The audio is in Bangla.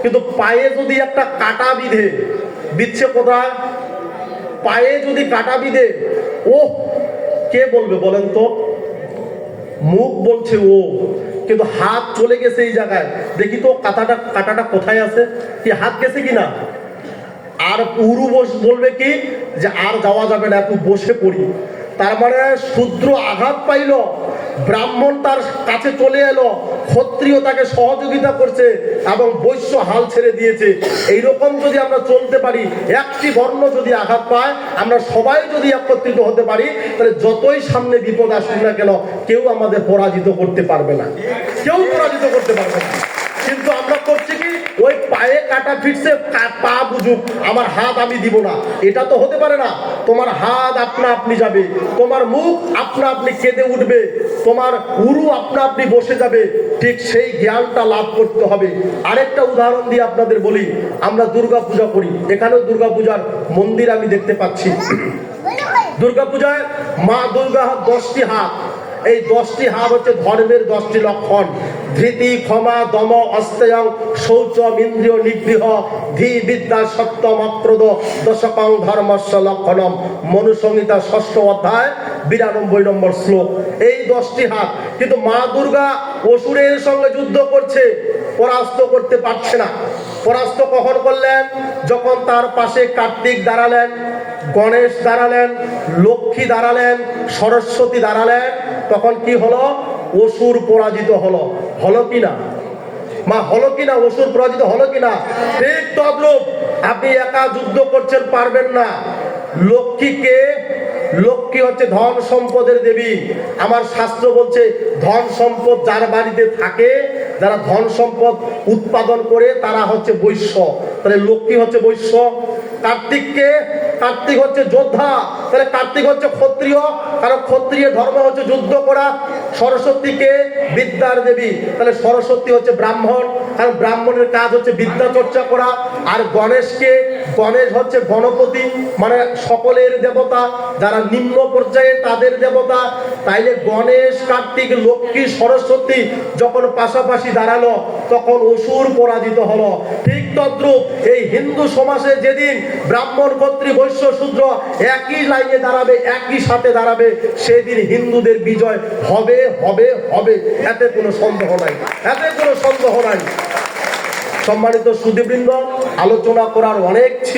কিন্তু পায়ে যদি একটা কাটা বিধছে কোথায়? পায়ে যদি কাটা বিধে, ও কে বলবে বলেন তো? মুখ বলছে ও, কিন্তু হাত চলে গেছে এই জায়গায়, দেখি তো কাটাটা কোথায় আছে, কি হাত গেছে কিনা? আর উরু বলবে কি যে আর যাওয়া যাবে না, একটু বসে পড়ি। তার মানে শূদ্র আঘাত পাইল, ব্রাহ্মণ তার কাছে চলে এলো, ক্ষত্রিয় তাকে সহযোগিতা করছে এবং বৈশ্য হাল ছেড়ে দিয়েছে। এইরকম যদি আমরা চলতে পারি, একটি বর্ণ যদি আঘাত পায়, আমরা সবাই যদি একত্রিত হতে পারি, তাহলে যতই সামনে বিপদ আসুক না কেন, কেউ আমাদের পরাজিত করতে পারবে না, কেউ পরাজিত করতে পারবে না। কিন্তু আমরা করছি কি, ওই পায়ে কাটা ফিটছে, পা বুঝুক, আমার হাত আমি দিব না, এটা তো হতে পারে না। তোমার হাত আপনা আপনি যাবে, তোমার মুখ আপনা আপনি কেঁদে উঠবে, তোমার উরু আপনা আপনি বসে যাবে। ঠিক সেই জ্ঞানটা লাভ করতে হবে। আরেকটা উদাহরণ দিয়ে আপনাদের বলি, আমরা দুর্গা পূজা করি, এখানেও দুর্গা পূজার মন্দির আমি দেখতে পাচ্ছি। দুর্গা পূজায় মা দুর্গা 10টি হাত, এই 10টি হাত হচ্ছে ধর্মের 10টি লক্ষণ। ধৃতি, ক্ষমা, দম, অস্তেয়ং, শৌচম, ইন্দ্রিয় নিগ্রহ, ধী, বিদ্যা, সত্যম, অক্রোধ, দশকং ধর্মস্য লক্ষণম। মনুসংহিতা 6ষ্ঠ অধ্যায় 92 নম্বর শ্লোক। এই 10টি হাত। কিন্তু মা দুর্গা অসুরের সঙ্গে যুদ্ধ করছে, পরাস্ত করতে পারছে না। পরাস্ত কখন করলেন? যখন তার পাশে কার্তিক দাঁড়ালেন, গণেশ দাঁড়ালেন, লক্ষ্মী দাঁড়ালেন, সরস্বতী দাঁড়ালেন, তখন কি হলো? অসুর পরাজিত হলো। হলো কিনা মা? হলো কিনা? অসুর পরাজিত হলো কিনা? ঠিক তদ্রূপ আপনি একা যুদ্ধ করছেন, পারবেন না। লক্ষ্মীকে, লক্ষ্মী হচ্ছে ধন সম্পদের দেবী। আমার শাস্ত্র বলছে ধন সম্পদ যার বাড়িতে থাকে, যারা ধন সম্পদ উৎপাদন করে, তারা হচ্ছে বৈশ্য। তাহলে লক্ষ্মী হচ্ছে বৈশ্য। কার্তিককে, কার্তিক হচ্ছে যোদ্ধা, তাহলে কার্তিক হচ্ছে ক্ষত্রিয়, কারণ ক্ষত্রিয় ধর্ম হচ্ছে যুদ্ধ করা। সরস্বতীকে বিদ্যার দেবী, তাহলে সরস্বতী হচ্ছে ব্রাহ্মণ, কারণ ব্রাহ্মণের কাজ হচ্ছে বিদ্যা চর্চা করা। আর গণেশকে, গণেশ হচ্ছে গণপতি, মানে সকলের দেবতা, যারা নিম্ন পর্যায়ে তাদের দেবতা। তাইলে গণেশ, কার্তিক, লক্ষ্মী, সরস্বতী যখন পাশাপাশি দাঁড়ালো, তখন অসুর পরাজিত হলো। ঠিক তদ্রূপ এই হিন্দু সমাজে যেদিন ব্রাহ্মণ, ক্ষত্রিয়, বৈশ্য, শূদ্র একই লাইনে দাঁড়াবে, একই সাথে দাঁড়াবে, সেদিন হিন্দুদের বিজয় হবে হবে হবে, এতে কোনো সন্দেহ নাই, এতে কোনো সন্দেহ নাই। সম্মানিত সুধীবৃন্দ, আলোচনা করার অনেক ছিল।